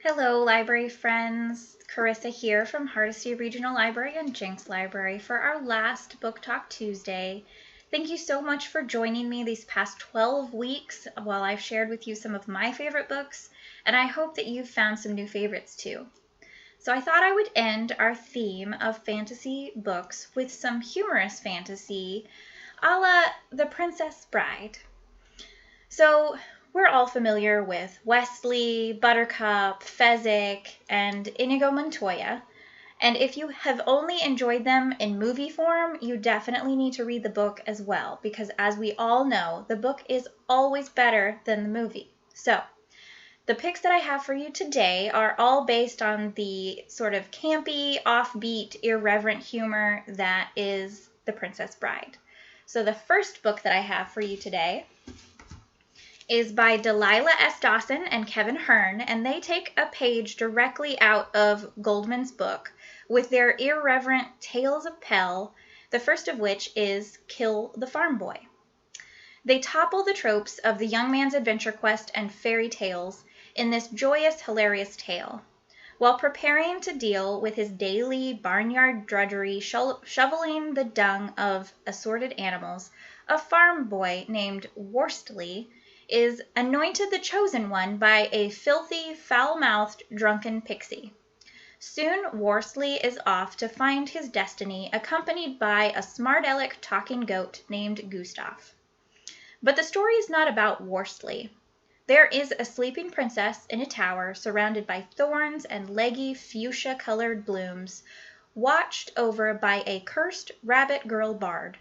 Hello, library friends. Carissa here from Hardesty Regional Library and Jenks Library for our last Book Talk Tuesday. Thank you so much for joining me these past 12 weeks while I've shared with you some of my favorite books, and I hope that you've found some new favorites too. So I thought I would end our theme of fantasy books with some humorous fantasy a la The Princess Bride. So we're all familiar with Wesley, Buttercup, Fezzik, and Inigo Montoya. And if you have only enjoyed them in movie form, you definitely need to read the book as well, because as we all know, the book is always better than the movie. So the picks that I have for you today are all based on the sort of campy, offbeat, irreverent humor that is The Princess Bride. So the first book that I have for you today is by Delilah S. Dawson and Kevin Hearn, and they take a page directly out of Goldman's book with their irreverent Tales of Pell, the first of which is Kill the Farm Boy. They topple the tropes of the young man's adventure quest and fairy tales in this joyous, hilarious tale. While preparing to deal with his daily barnyard drudgery, shoveling the dung of assorted animals, a farm boy named Worsley is anointed the chosen one by a filthy, foul-mouthed, drunken pixie. Soon Worsley is off to find his destiny, accompanied by a smart-aleck talking goat named Gustav. But the story is not about Worsley. There is a sleeping princess in a tower surrounded by thorns and leggy fuchsia-colored blooms, watched over by a cursed rabbit girl bard.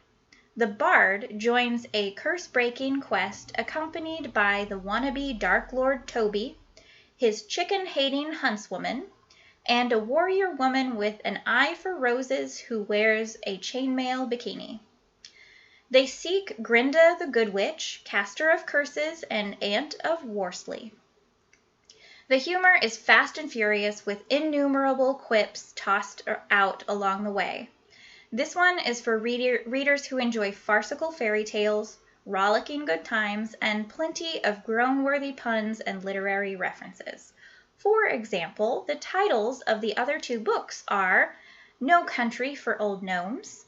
The bard joins a curse-breaking quest accompanied by the wannabe Dark Lord Toby, his chicken-hating huntswoman, and a warrior woman with an eye for roses who wears a chainmail bikini. They seek Grinda the Good Witch, caster of curses and aunt of Worsley. The humor is fast and furious with innumerable quips tossed out along the way. This one is for readers who enjoy farcical fairy tales, rollicking good times, and plenty of groan-worthy puns and literary references. For example, the titles of the other two books are No Country for Old Gnomes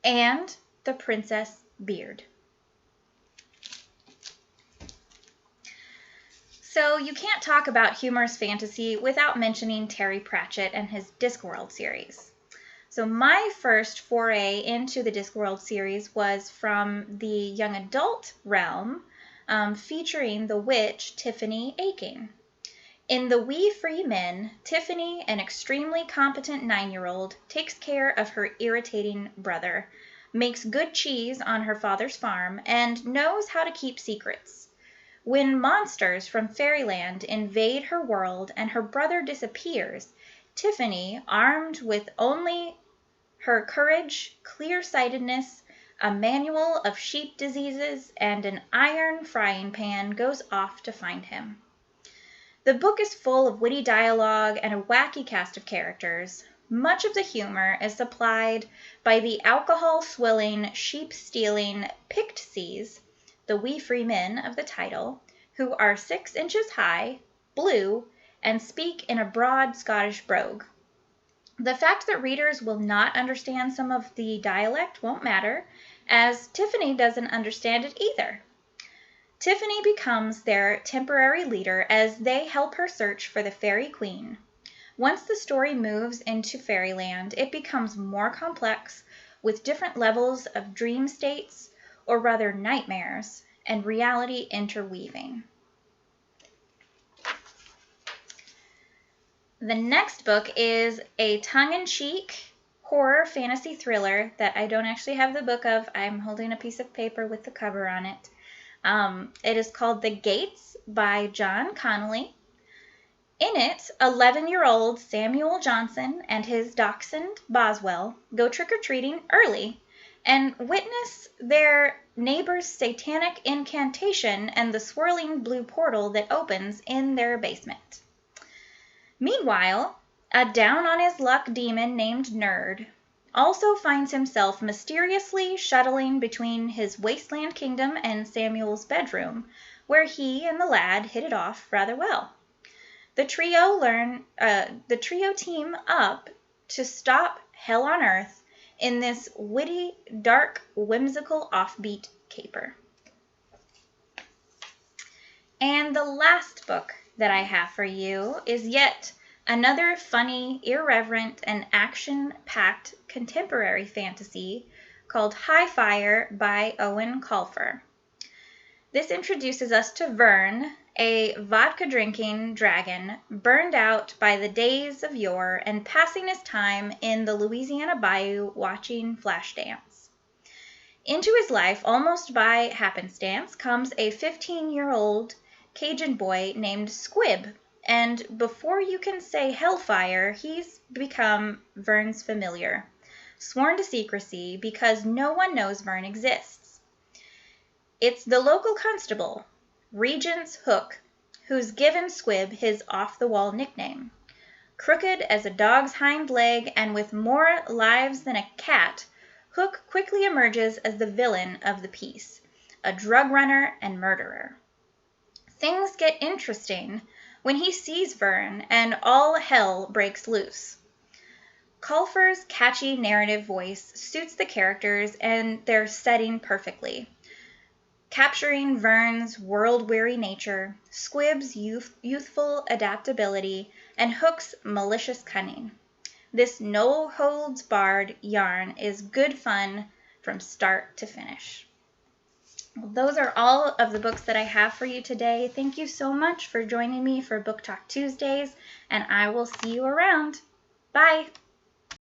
and The Princess Beard. So you can't talk about humorous fantasy without mentioning Terry Pratchett and his Discworld series. So my first foray into the Discworld series was from the young adult realm, featuring the witch Tiffany Aching. In The We Free Men, Tiffany, an extremely competent 9-year-old, takes care of her irritating brother, makes good cheese on her father's farm, and knows how to keep secrets. When monsters from fairyland invade her world and her brother disappears, Tiffany, armed with only her courage, clear-sightedness, a manual of sheep diseases, and an iron frying pan, goes off to find him. The book is full of witty dialogue and a wacky cast of characters. Much of the humor is supplied by the alcohol-swilling, sheep-stealing Pixies, the wee free men of the title, who are 6 inches high, blue, and speak in a broad Scottish brogue. The fact that readers will not understand some of the dialect won't matter, as Tiffany doesn't understand it either. Tiffany becomes their temporary leader as they help her search for the Fairy Queen. Once the story moves into fairyland, it becomes more complex, with different levels of dream states, or rather nightmares, and reality interweaving. The next book is a tongue-in-cheek horror fantasy thriller that I don't actually have the book of. I'm holding a piece of paper with the cover on it. It is called The Gates by John Connolly. In it, 11-year-old Samuel Johnson and his dachshund Boswell go trick-or-treating early and witness their neighbor's satanic incantation and the swirling blue portal that opens in their basement. Meanwhile, a down-on-his-luck demon named Nerd also finds himself mysteriously shuttling between his wasteland kingdom and Samuel's bedroom, where he and the lad hit it off rather well. The trio team up to stop hell on earth in this witty, dark, whimsical, offbeat caper. And the last book that I have for you is yet another funny, irreverent, and action-packed contemporary fantasy called High Fire by Owen Colfer. This introduces us to Vern, a vodka-drinking dragon burned out by the days of yore and passing his time in the Louisiana bayou watching Flashdance. Into his life, almost by happenstance, comes a 15-year-old Cajun boy named Squib, and before you can say hellfire, he's become Vern's familiar, sworn to secrecy because no one knows Vern exists. It's the local constable, Regent's Hook, who's given Squib his off-the-wall nickname. Crooked as a dog's hind leg and with more lives than a cat, Hook quickly emerges as the villain of the piece, a drug runner and murderer. Things get interesting when he sees Vern and all hell breaks loose. Colfer's catchy narrative voice suits the characters and their setting perfectly, capturing Vern's world-weary nature, Squib's youthful adaptability, and Hook's malicious cunning. This no-holds-barred yarn is good fun from start to finish. Well, those are all of the books that I have for you today. Thank you so much for joining me for Book Talk Tuesdays, and I will see you around. Bye!